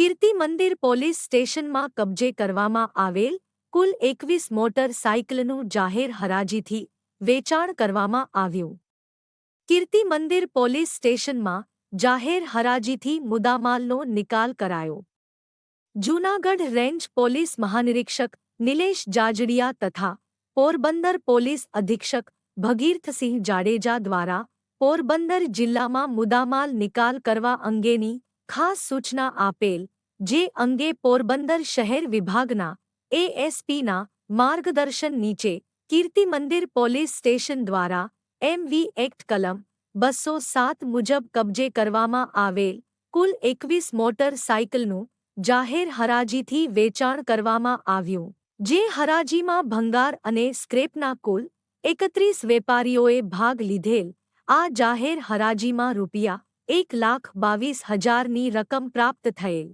Kirti Mandir police સ્ટેશનમાં કબજે કરવામાં આવેલ કુલ 21 મોટર સાયકલનું જાહેર હરાજીથી વેચાણ કરવામાં આવ્યું. કીર્તિ મંદિર પોલીસ સ્ટેશનમાં જાહેર હરાજીથી મુદ્દામાલનો નિકાલ કરાયો. જૂનાગઢ રેન્જ પોલીસ મહાનિરીક્ષક નિલેશ જાજડિયા તથા પોરબંદર પોલીસ અધિક્ષક ભગીરથસિંહ જાડેજા દ્વારા પોરબંદર જિલ્લામાં મુદ્દામાલ નિકાલ કરવા અંગેની ખાસ સૂચના આપેલ, જે અંગે પોરબંદર શહેર વિભાગના એએસપીના માર્ગદર્શન નીચે કીર્તિ મંદિર પોલીસ સ્ટેશન દ્વારા એમવી એક્ટ કલમ 207 મુજબ કબજે કરવામાં આવેલ કુલ 21 મોટર સાયકલનું જાહેર હરાજીથી વેચાણ કરવામાં આવ્યું. જે હરાજીમાં ભંગાર અને સ્ક્રેપના કુલ 31 વેપારીઓએ ભાગ લીધેલ. આ જાહેર હરાજીમાં રૂપિયા 1,22,000ની રકમ પ્રાપ્ત થયેલ.